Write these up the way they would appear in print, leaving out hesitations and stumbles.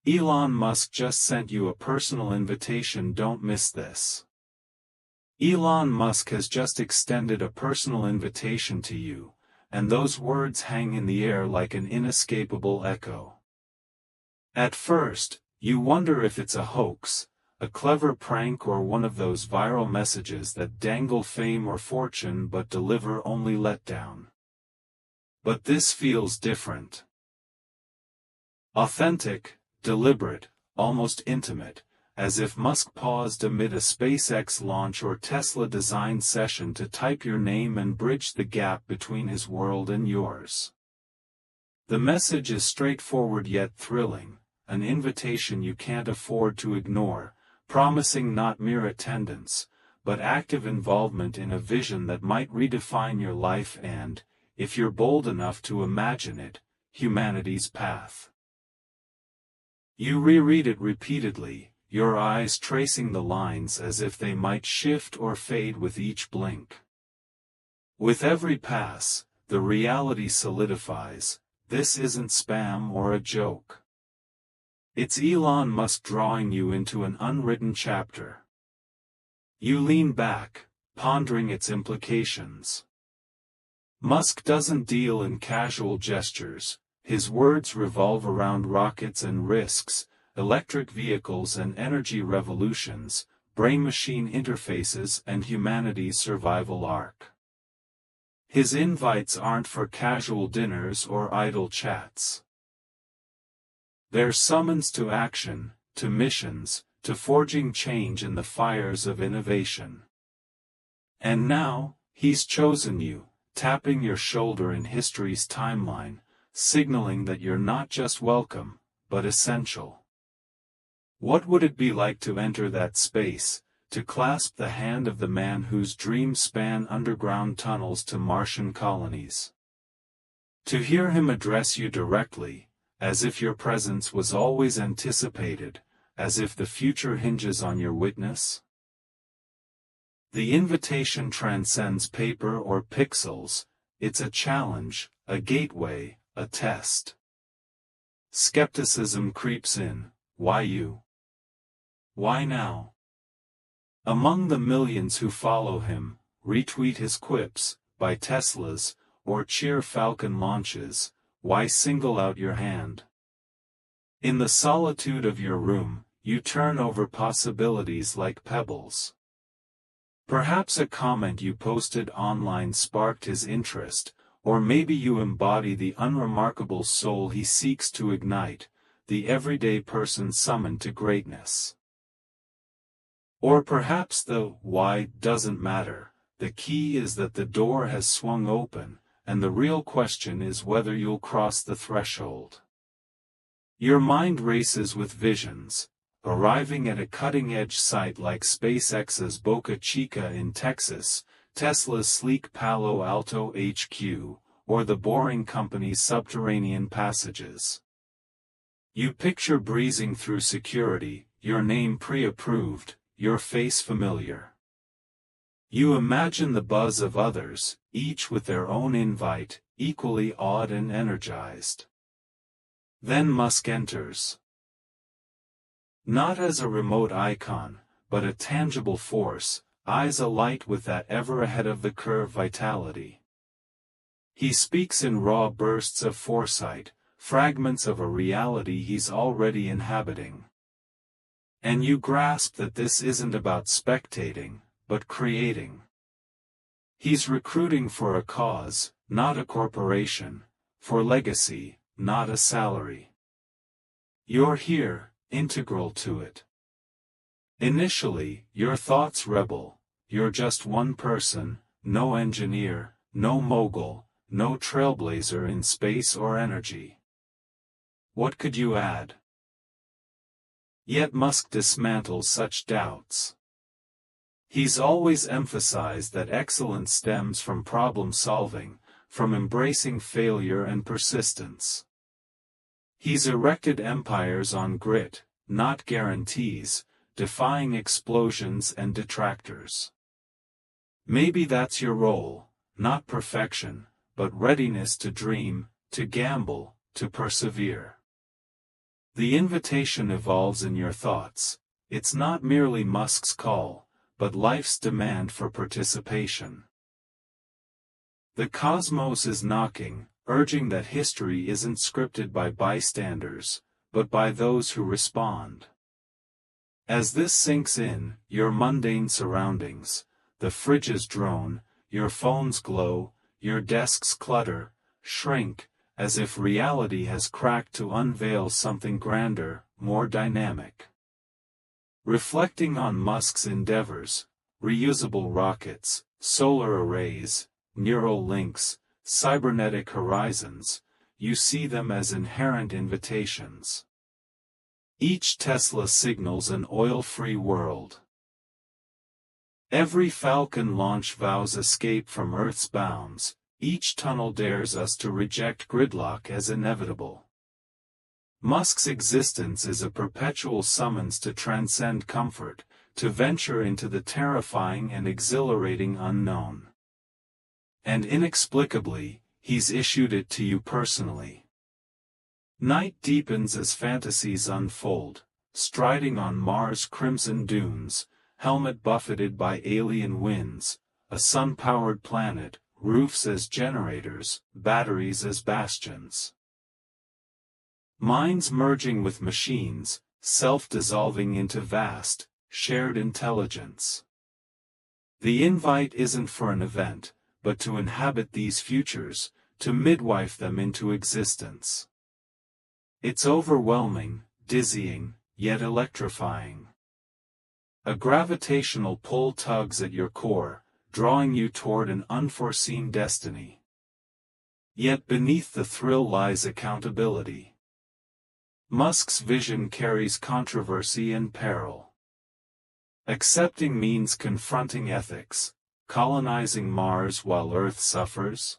Elon Musk just sent you a personal invitation. Don't miss this. Elon Musk has just extended a personal invitation to you, and those words hang in the air like an inescapable echo. At first, you wonder if it's a hoax, a clever prank, or one of those viral messages that dangle fame or fortune but deliver only letdown. But this feels different. Authentic, deliberate, almost intimate, as if Musk paused amid a SpaceX launch or Tesla design session to type your name and bridge the gap between his world and yours. The message is straightforward yet thrilling, an invitation you can't afford to ignore, promising not mere attendance, but active involvement in a vision that might redefine your life and, if you're bold enough to imagine it, humanity's path. You reread it repeatedly, your eyes tracing the lines as if they might shift or fade with each blink. With every pass, the reality solidifies: this isn't spam or a joke. It's Elon Musk drawing you into an unwritten chapter. You lean back, pondering its implications. Musk doesn't deal in casual gestures. His words revolve around rockets and risks, electric vehicles and energy revolutions, brain-machine interfaces and humanity's survival arc. His invites aren't for casual dinners or idle chats. They're summons to action, to missions, to forging change in the fires of innovation. And now, he's chosen you, tapping your shoulder in history's timeline, signaling that you're not just welcome, but essential. What would it be like to enter that space, to clasp the hand of the man whose dreams span underground tunnels to Martian colonies? To hear him address you directly, as if your presence was always anticipated, as if the future hinges on your witness? The invitation transcends paper or pixels. It's a challenge, a gateway, a test. Skepticism creeps in. Why you? Why now? Among the millions who follow him, retweet his quips, buy Teslas, or cheer Falcon launches, why single out your hand? In the solitude of your room, you turn over possibilities like pebbles. Perhaps a comment you posted online sparked his interest, or maybe you embody the unremarkable soul he seeks to ignite, the everyday person summoned to greatness. Or perhaps the why doesn't matter. The key is that the door has swung open, and the real question is whether you'll cross the threshold. Your mind races with visions, arriving at a cutting-edge site like SpaceX's Boca Chica in Texas, Tesla's sleek Palo Alto HQ, or the Boring Company's subterranean passages. You picture breezing through security, your name pre-approved, your face familiar. You imagine the buzz of others, each with their own invite, equally awed and energized. Then Musk enters. Not as a remote icon, but a tangible force, eyes alight with that ever-ahead-of-the-curve vitality. He speaks in raw bursts of foresight, fragments of a reality he's already inhabiting. And you grasp that this isn't about spectating, but creating. He's recruiting for a cause, not a corporation, for legacy, not a salary. You're here, integral to it. Initially, your thoughts rebel. You're just one person, no engineer, no mogul, no trailblazer in space or energy. What could you add? Yet Musk dismantles such doubts. He's always emphasized that excellence stems from problem solving, from embracing failure and persistence. He's erected empires on grit, not guarantees, defying explosions and detractors. Maybe that's your role, not perfection, but readiness to dream, to gamble, to persevere. The invitation evolves in your thoughts. It's not merely Musk's call, but life's demand for participation. The cosmos is knocking, urging that history isn't scripted by bystanders, but by those who respond. As this sinks in, your mundane surroundings, the fridges drone, your phones glow, your desks clutter, shrink, as if reality has cracked to unveil something grander, more dynamic. Reflecting on Musk's endeavors, reusable rockets, solar arrays, neural links, cybernetic horizons, you see them as inherent invitations. Each Tesla signals an oil-free world. Every Falcon launch vows escape from Earth's bounds, each tunnel dares us to reject gridlock as inevitable. Musk's existence is a perpetual summons to transcend comfort, to venture into the terrifying and exhilarating unknown. And inexplicably, he's issued it to you personally. Night deepens as fantasies unfold, striding on Mars' crimson dunes, helmet buffeted by alien winds, a sun-powered planet, roofs as generators, batteries as bastions. Minds merging with machines, self-dissolving into vast, shared intelligence. The invite isn't for an event, but to inhabit these futures, to midwife them into existence. It's overwhelming, dizzying, yet electrifying. A gravitational pull tugs at your core, drawing you toward an unforeseen destiny. Yet beneath the thrill lies accountability. Musk's vision carries controversy and peril. Accepting means confronting ethics, colonizing Mars while Earth suffers.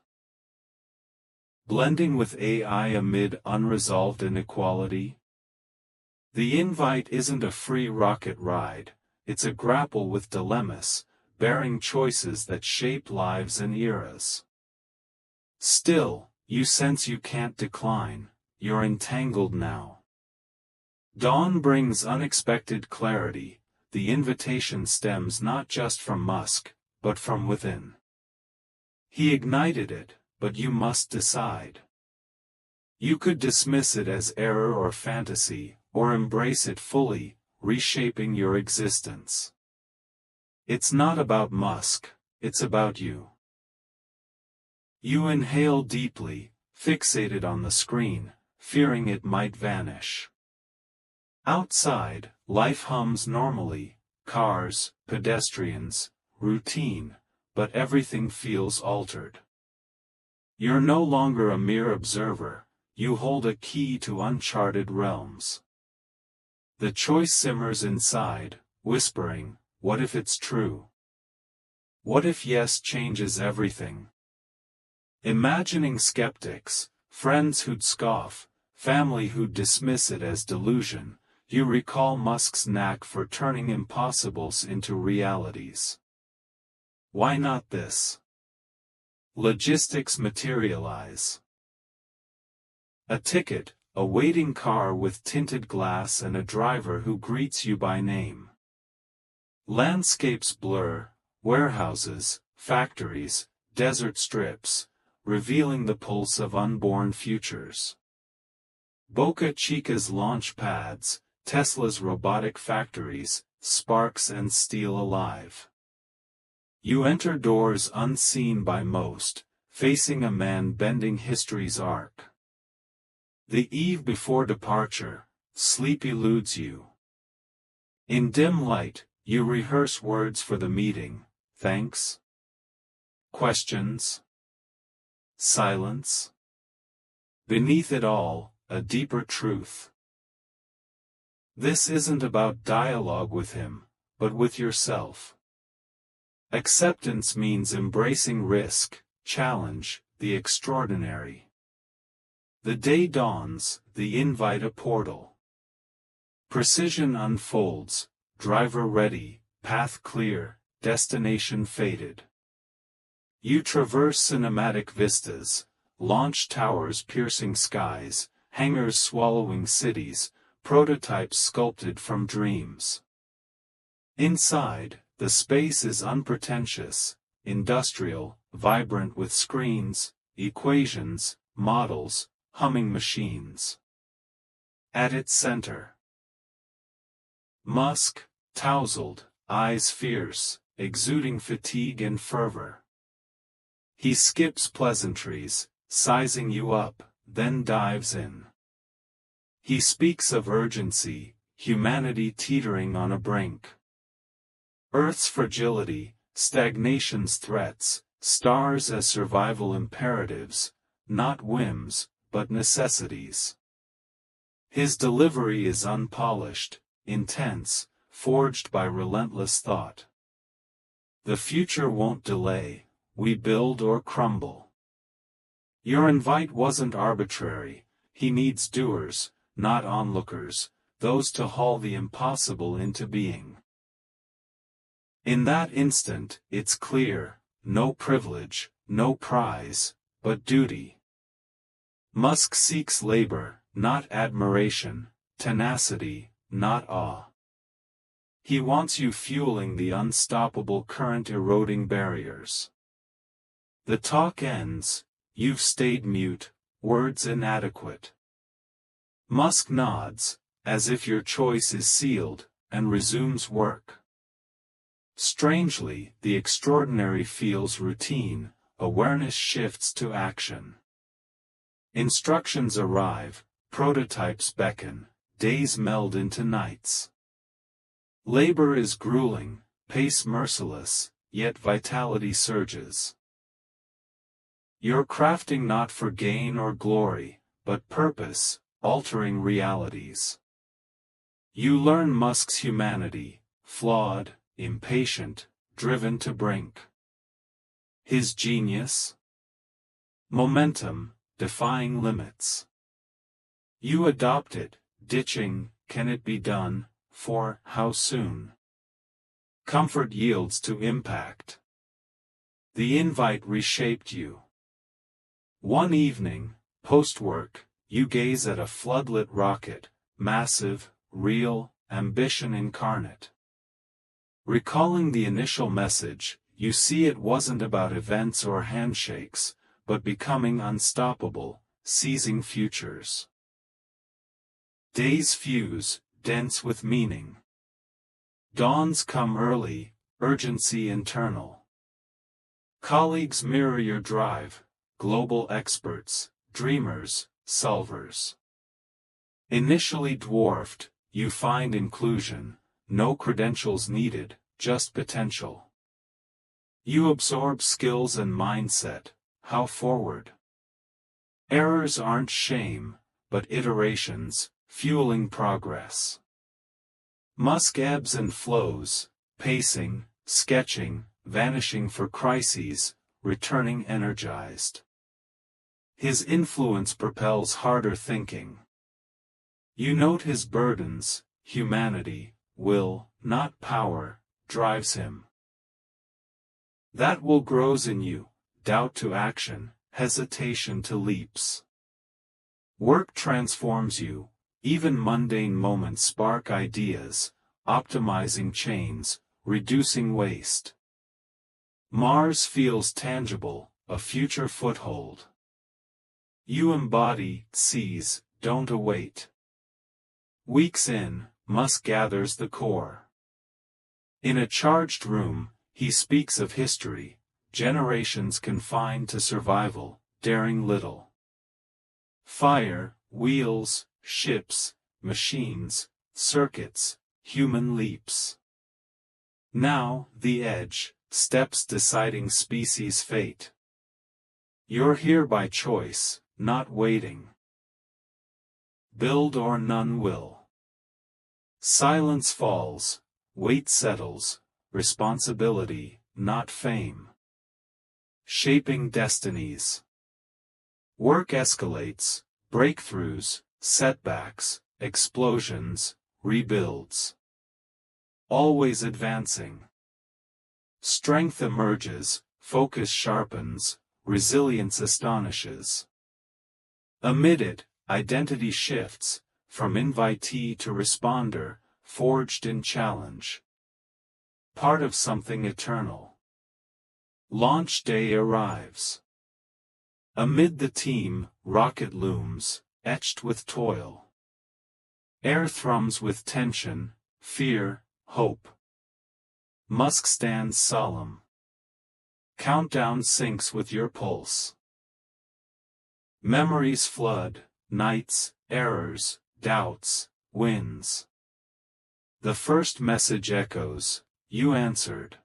Blending with AI amid unresolved inequality. The invite isn't a free rocket ride, it's a grapple with dilemmas, bearing choices that shape lives and eras. Still, you sense you can't decline, you're entangled now. Dawn brings unexpected clarity, the invitation stems not just from Musk, but from within. He ignited it, but you must decide. You could dismiss it as error or fantasy, or embrace it fully, reshaping your existence. It's not about Musk, it's about you. You inhale deeply, fixated on the screen, fearing it might vanish. Outside, life hums normally, cars, pedestrians, routine, but everything feels altered. You're no longer a mere observer, you hold a key to uncharted realms. The choice simmers inside, whispering, what if it's true? What if yes changes everything? Imagining skeptics, friends who'd scoff, family who'd dismiss it as delusion, you recall Musk's knack for turning impossibles into realities. Why not this? Logistics materialize. A ticket, a waiting car with tinted glass and a driver who greets you by name. Landscapes blur, warehouses, factories, desert strips, revealing the pulse of unborn futures. Boca Chica's launch pads, Tesla's robotic factories, sparks and steel alive. You enter doors unseen by most, facing a man bending history's arc. The eve before departure, sleep eludes you. In dim light, you rehearse words for the meeting, thanks? Questions? Silence? Beneath it all, a deeper truth. This isn't about dialogue with him, but with yourself. Acceptance means embracing risk, challenge, the extraordinary. The day dawns, the invite a portal. Precision unfolds, driver ready, path clear, destination fated. You traverse cinematic vistas, launch towers piercing skies, hangars swallowing cities, prototypes sculpted from dreams. Inside, the space is unpretentious, industrial, vibrant with screens, equations, models, humming machines. At its center, Musk, tousled, eyes fierce, exuding fatigue and fervor. He skips pleasantries, sizing you up, then dives in. He speaks of urgency, humanity teetering on a brink. Earth's fragility, stagnation's threats, stars as survival imperatives, not whims, but necessities. His delivery is unpolished, intense, forged by relentless thought. The future won't delay, we build or crumble. Your invite wasn't arbitrary, he needs doers, not onlookers, those to haul the impossible into being. In that instant, it's clear, no privilege, no prize, but duty. Musk seeks labor, not admiration, tenacity, not awe. He wants you fueling the unstoppable current eroding barriers. The talk ends, you've stayed mute, words inadequate. Musk nods, as if your choice is sealed, and resumes work. Strangely, the extraordinary feels routine, awareness shifts to action. Instructions arrive, prototypes beckon, days meld into nights. Labor is grueling, pace merciless, yet vitality surges. You're crafting not for gain or glory, but purpose, altering realities. You learn Musk's humanity, flawed, impatient, driven to brink. His genius? Momentum, defying limits. You adopt it, ditching, can it be done, for how soon? Comfort yields to impact. The invite reshaped you. One evening, post-work, you gaze at a floodlit rocket, massive, real, ambition incarnate. Recalling the initial message, you see it wasn't about events or handshakes, but becoming unstoppable, seizing futures. Days fuse, dense with meaning. Dawns come early, urgency internal. Colleagues mirror your drive, global experts, dreamers, solvers. Initially dwarfed, you find inclusion, no credentials needed, just potential. You absorb skills and mindset, how forward. Errors aren't shame, but iterations, fueling progress. Musk ebbs and flows, pacing, sketching, vanishing for crises, returning energized. His influence propels harder thinking. You note his burdens, humanity, will, not power, drives him. That will grows in you, doubt to action, hesitation to leaps. Work transforms you, even mundane moments spark ideas, optimizing chains, reducing waste. Mars feels tangible, a future foothold. You embody, seize, don't await. Weeks in, Musk gathers the core. In a charged room, he speaks of history, generations confined to survival, daring little. Fire, wheels, ships, machines, circuits, human leaps. Now, the edge, steps deciding species' fate. You're here by choice, not waiting. Build or none will. Silence falls, weight settles, responsibility, not fame. Shaping destinies. Work escalates, breakthroughs, setbacks, explosions, rebuilds. Always advancing. Strength emerges, focus sharpens, resilience astonishes. Amid it, identity shifts, from invitee to responder, forged in challenge. Part of something eternal. Launch day arrives. Amid the team, rocket looms, etched with toil. Air thrums with tension, fear, hope. Musk stands solemn. Countdown syncs with your pulse. Memories flood, nights, errors, doubts, wins. The first message echoes, you answered.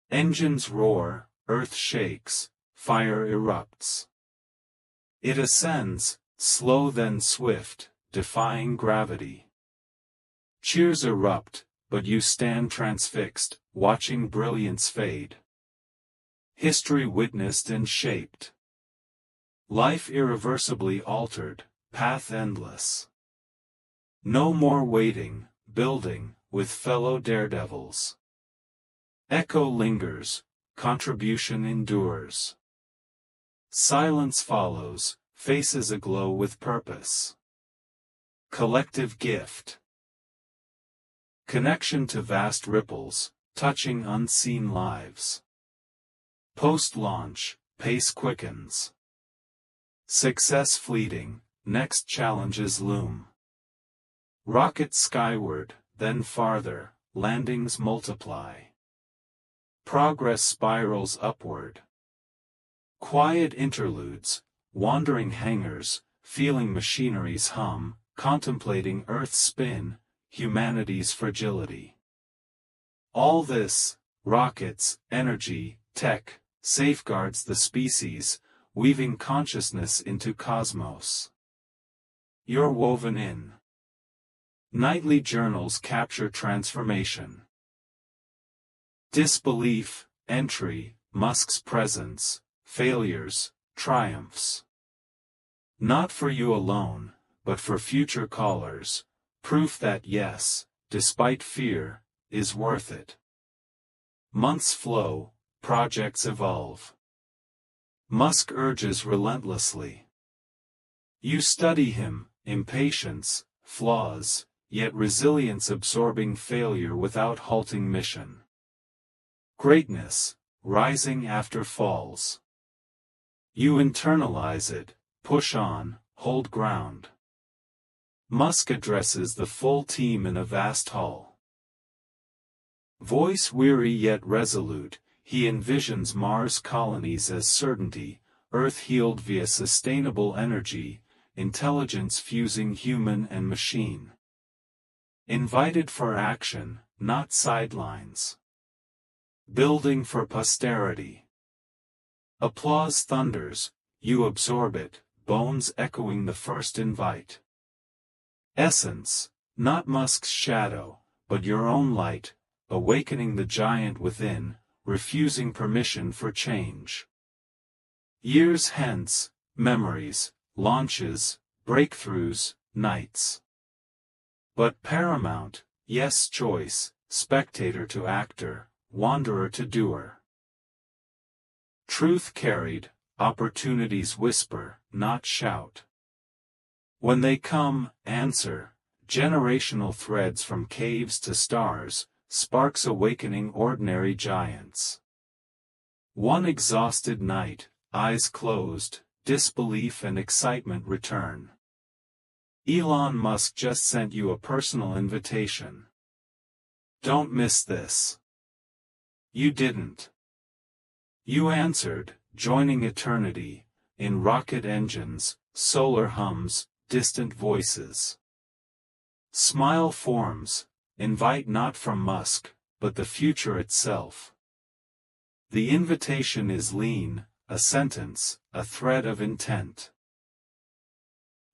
Engines roar, earth shakes, fire erupts. It ascends, slow then swift, defying gravity. Cheers erupt, but you stand transfixed, watching brilliance fade. History witnessed and shaped. Life irreversibly altered, path endless. No more waiting, building, with fellow daredevils. Echo lingers, contribution endures. Silence follows, faces aglow with purpose. Collective gift. Connection to vast ripples, touching unseen lives. Post-launch, pace quickens. Success fleeting, next challenges loom. Rocket skyward, then farther, landings multiply. Progress spirals upward. Quiet interludes, wandering hangars, feeling machinery's hum, contemplating Earth's spin, humanity's fragility. All this, rockets, energy, tech, safeguards the species, weaving consciousness into cosmos. You're woven in. Nightly journals capture transformation. Disbelief, entry, Musk's presence, failures, triumphs. Not for you alone, but for future callers, proof that yes, despite fear, is worth it. Months flow, projects evolve. Musk urges relentlessly. You study him, impatience, flaws, yet resilience absorbing failure without halting mission. Greatness, rising after falls. You internalize it, push on, hold ground. Musk addresses the full team in a vast hall. Voice weary yet resolute, he envisions Mars colonies as certainty, Earth healed via sustainable energy, intelligence fusing human and machine. Invited for action, not sidelines. Building for posterity. Applause thunders, you absorb it, bones echoing the first invite. Essence, not Musk's shadow, but your own light, awakening the giant within, refusing permission for change. Years hence, memories, launches, breakthroughs, nights. But paramount, yes choice, spectator to actor, wanderer to doer. Truth carried, opportunities whisper, not shout. When they come, answer, generational threads from caves to stars, sparks awakening ordinary giants. One exhausted night, eyes closed, disbelief and excitement return. Elon Musk just sent you a personal invitation. Don't miss this. You didn't. You answered, joining eternity, in rocket engines, solar hums, distant voices. Smile forms, invite not from Musk, but the future itself. The invitation is lean, a sentence, a thread of intent.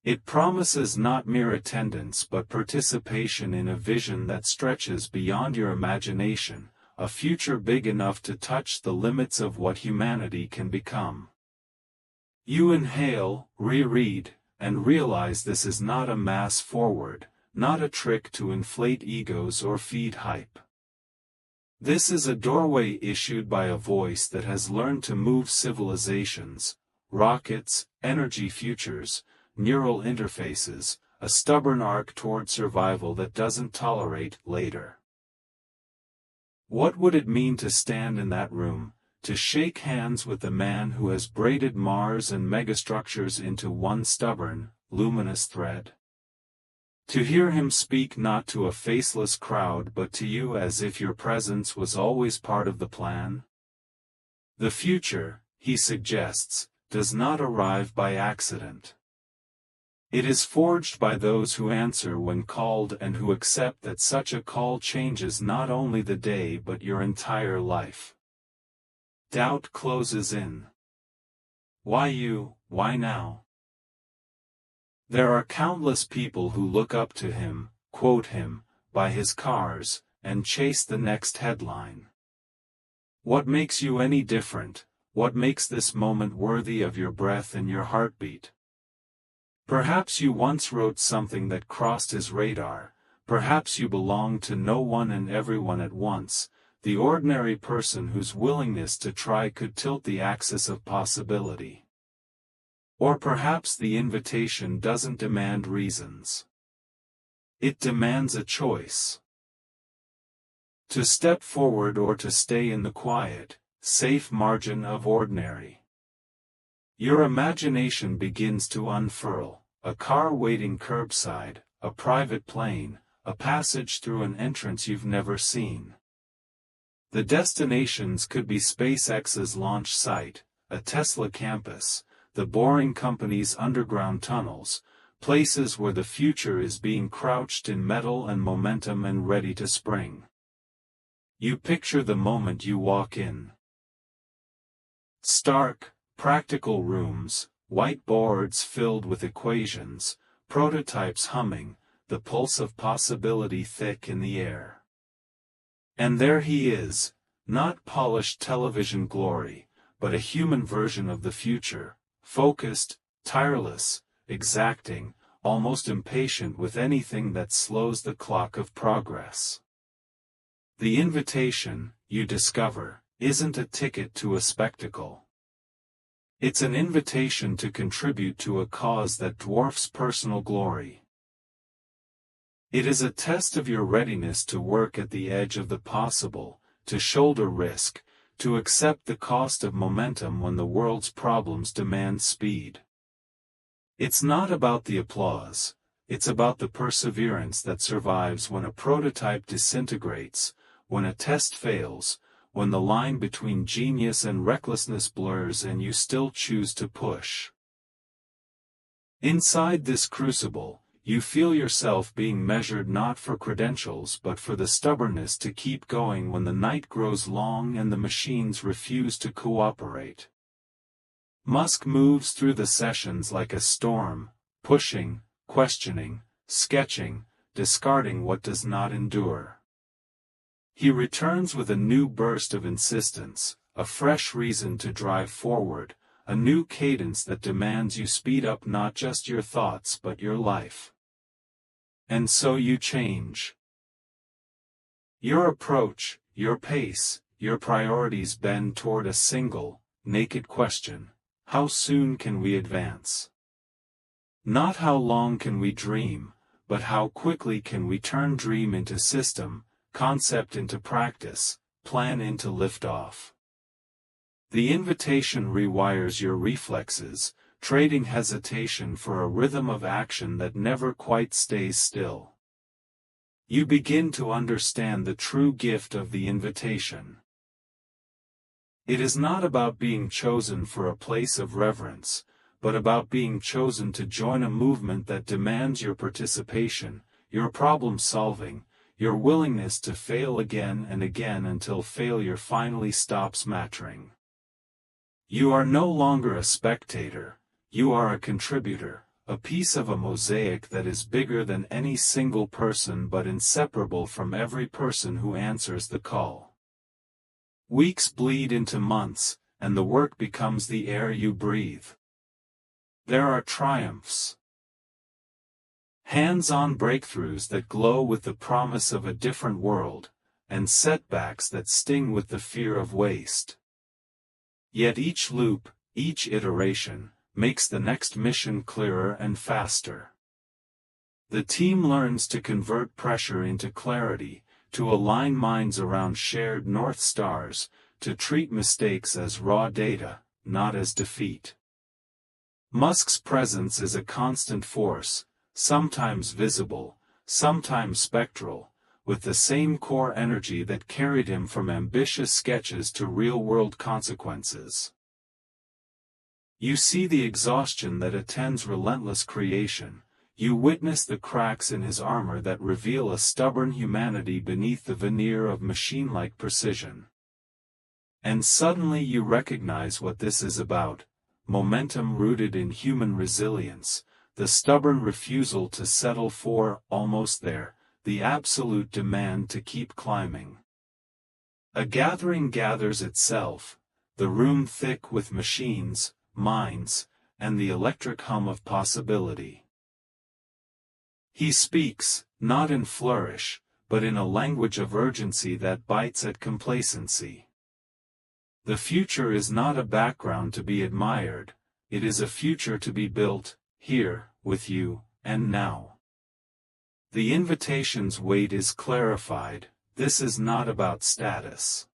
It promises not mere attendance but participation in a vision that stretches beyond your imagination, a future big enough to touch the limits of what humanity can become. You inhale, reread, and realize this is not a mass forward, not a trick to inflate egos or feed hype. This is a doorway issued by a voice that has learned to move civilizations, rockets, energy futures, neural interfaces, a stubborn arc toward survival that doesn't tolerate later. What would it mean to stand in that room, to shake hands with the man who has braided Mars and megastructures into one stubborn, luminous thread? To hear him speak not to a faceless crowd but to you as if your presence was always part of the plan? The future, he suggests, does not arrive by accident. It is forged by those who answer when called and who accept that such a call changes not only the day but your entire life. Doubt closes in. Why you, why now? There are countless people who look up to him, quote him, buy his cars, and chase the next headline. What makes you any different? What makes this moment worthy of your breath and your heartbeat? Perhaps you once wrote something that crossed his radar, perhaps you belong to no one and everyone at once, the ordinary person whose willingness to try could tilt the axis of possibility. Or perhaps the invitation doesn't demand reasons. It demands a choice. To step forward or to stay in the quiet, safe margin of ordinary. Your imagination begins to unfurl, a car waiting curbside, a private plane, a passage through an entrance you've never seen. The destinations could be SpaceX's launch site, a Tesla campus, the Boring Company's underground tunnels, places where the future is being crouched in metal and momentum and ready to spring. You picture the moment you walk in. Stark, practical rooms, whiteboards filled with equations, prototypes humming, the pulse of possibility thick in the air. And there he is, not polished television glory, but a human version of the future, focused, tireless, exacting, almost impatient with anything that slows the clock of progress. The invitation, you discover, isn't a ticket to a spectacle. It's an invitation to contribute to a cause that dwarfs personal glory. It is a test of your readiness to work at the edge of the possible, to shoulder risk, to accept the cost of momentum when the world's problems demand speed. It's not about the applause, it's about the perseverance that survives when a prototype disintegrates, when a test fails, when the line between genius and recklessness blurs and you still choose to push. Inside this crucible, you feel yourself being measured not for credentials but for the stubbornness to keep going when the night grows long and the machines refuse to cooperate. Musk moves through the sessions like a storm, pushing, questioning, sketching, discarding what does not endure. He returns with a new burst of insistence, a fresh reason to drive forward, a new cadence that demands you speed up not just your thoughts but your life. And so you change. Your approach, your pace, your priorities bend toward a single, naked question: how soon can we advance? Not how long can we dream, but how quickly can we turn dream into system, concept into practice, plan into liftoff. The invitation rewires your reflexes, trading hesitation for a rhythm of action that never quite stays still. You begin to understand the true gift of the invitation. It is not about being chosen for a place of reverence, but about being chosen to join a movement that demands your participation, your problem-solving, your willingness to fail again and again until failure finally stops mattering. You are no longer a spectator, you are a contributor, a piece of a mosaic that is bigger than any single person but inseparable from every person who answers the call. Weeks bleed into months, and the work becomes the air you breathe. There are triumphs. Hands-on breakthroughs that glow with the promise of a different world, and setbacks that sting with the fear of waste. Yet each loop, each iteration, makes the next mission clearer and faster. The team learns to convert pressure into clarity, to align minds around shared North Stars, to treat mistakes as raw data, not as defeat. Musk's presence is a constant force, sometimes visible, sometimes spectral, with the same core energy that carried him from ambitious sketches to real-world consequences. You see the exhaustion that attends relentless creation. You witness the cracks in his armor that reveal a stubborn humanity beneath the veneer of machine-like precision. And suddenly you recognize what this is about: momentum rooted in human resilience, the stubborn refusal to settle for almost there, the absolute demand to keep climbing. A gathering gathers itself, the room thick with machines, minds, and the electric hum of possibility. He speaks, not in flourish, but in a language of urgency that bites at complacency. The future is not a background to be admired, it is a future to be built, here, with you, and now. The invitation's weight is clarified: this is not about status.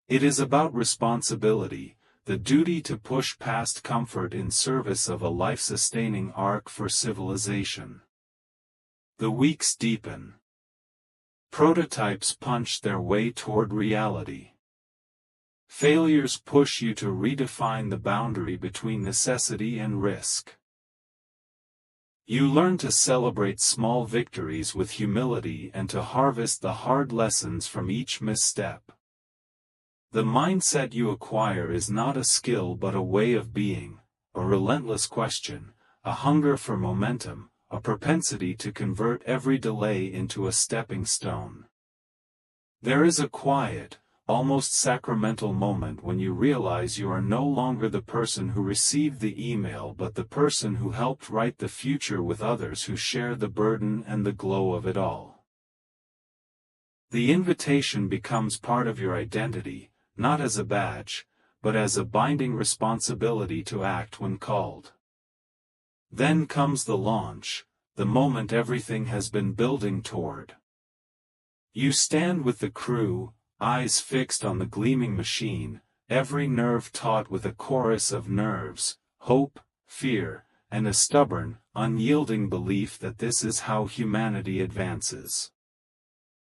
It is about responsibility, the duty to push past comfort in service of a life-sustaining arc for civilization. The weeks deepen. Prototypes punch their way toward reality. Failures push you to redefine the boundary between necessity and risk. You learn to celebrate small victories with humility and to harvest the hard lessons from each misstep. The mindset you acquire is not a skill but a way of being, a relentless question, a hunger for momentum, a propensity to convert every delay into a stepping stone. There is a quiet, almost sacramental moment when you realize you are no longer the person who received the email but the person who helped write the future with others who share the burden and the glow of it all. The invitation becomes part of your identity, not as a badge, but as a binding responsibility to act when called. Then comes the launch, the moment everything has been building toward. You stand with the crew, eyes fixed on the gleaming machine, every nerve taut with a chorus of nerves, hope, fear, and a stubborn, unyielding belief that this is how humanity advances.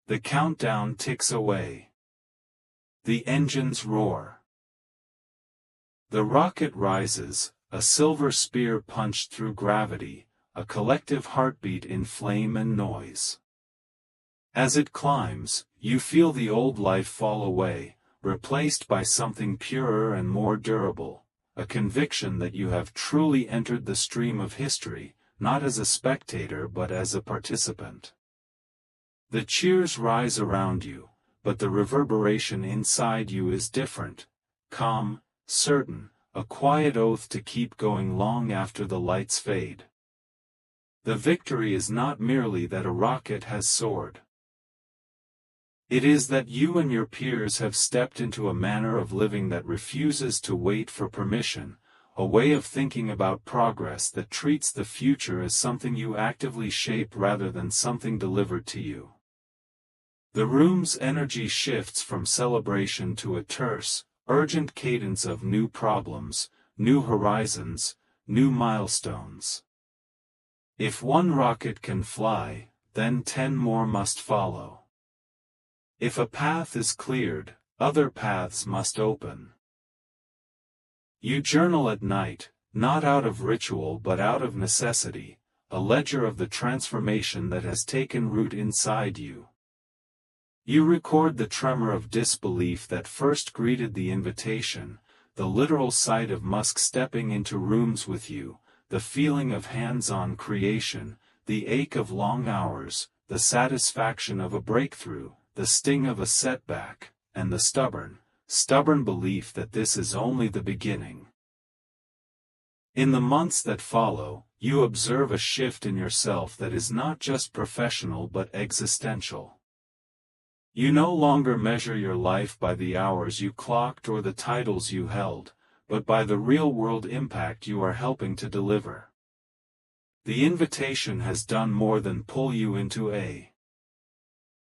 The countdown ticks away. The engines roar. The rocket rises, a silver spear punched through gravity, a collective heartbeat in flame and noise. As it climbs, you feel the old life fall away, replaced by something purer and more durable, a conviction that you have truly entered the stream of history, not as a spectator but as a participant. The cheers rise around you, but the reverberation inside you is different, calm, certain, a quiet oath to keep going long after the lights fade. The victory is not merely that a rocket has soared. It is that you and your peers have stepped into a manner of living that refuses to wait for permission, a way of thinking about progress that treats the future as something you actively shape rather than something delivered to you. The room's energy shifts from celebration to a terse, urgent cadence of new problems, new horizons, new milestones. If one rocket can fly, then 10 more must follow. If a path is cleared, other paths must open. You journal at night, not out of ritual but out of necessity, a ledger of the transformation that has taken root inside you. You record the tremor of disbelief that first greeted the invitation, the literal sight of Musk stepping into rooms with you, the feeling of hands-on creation, the ache of long hours, the satisfaction of a breakthrough, the sting of a setback, and the stubborn belief that this is only the beginning. In the months that follow, you observe a shift in yourself that is not just professional but existential. You no longer measure your life by the hours you clocked or the titles you held, but by the real-world impact you are helping to deliver. The invitation has done more than pull you into a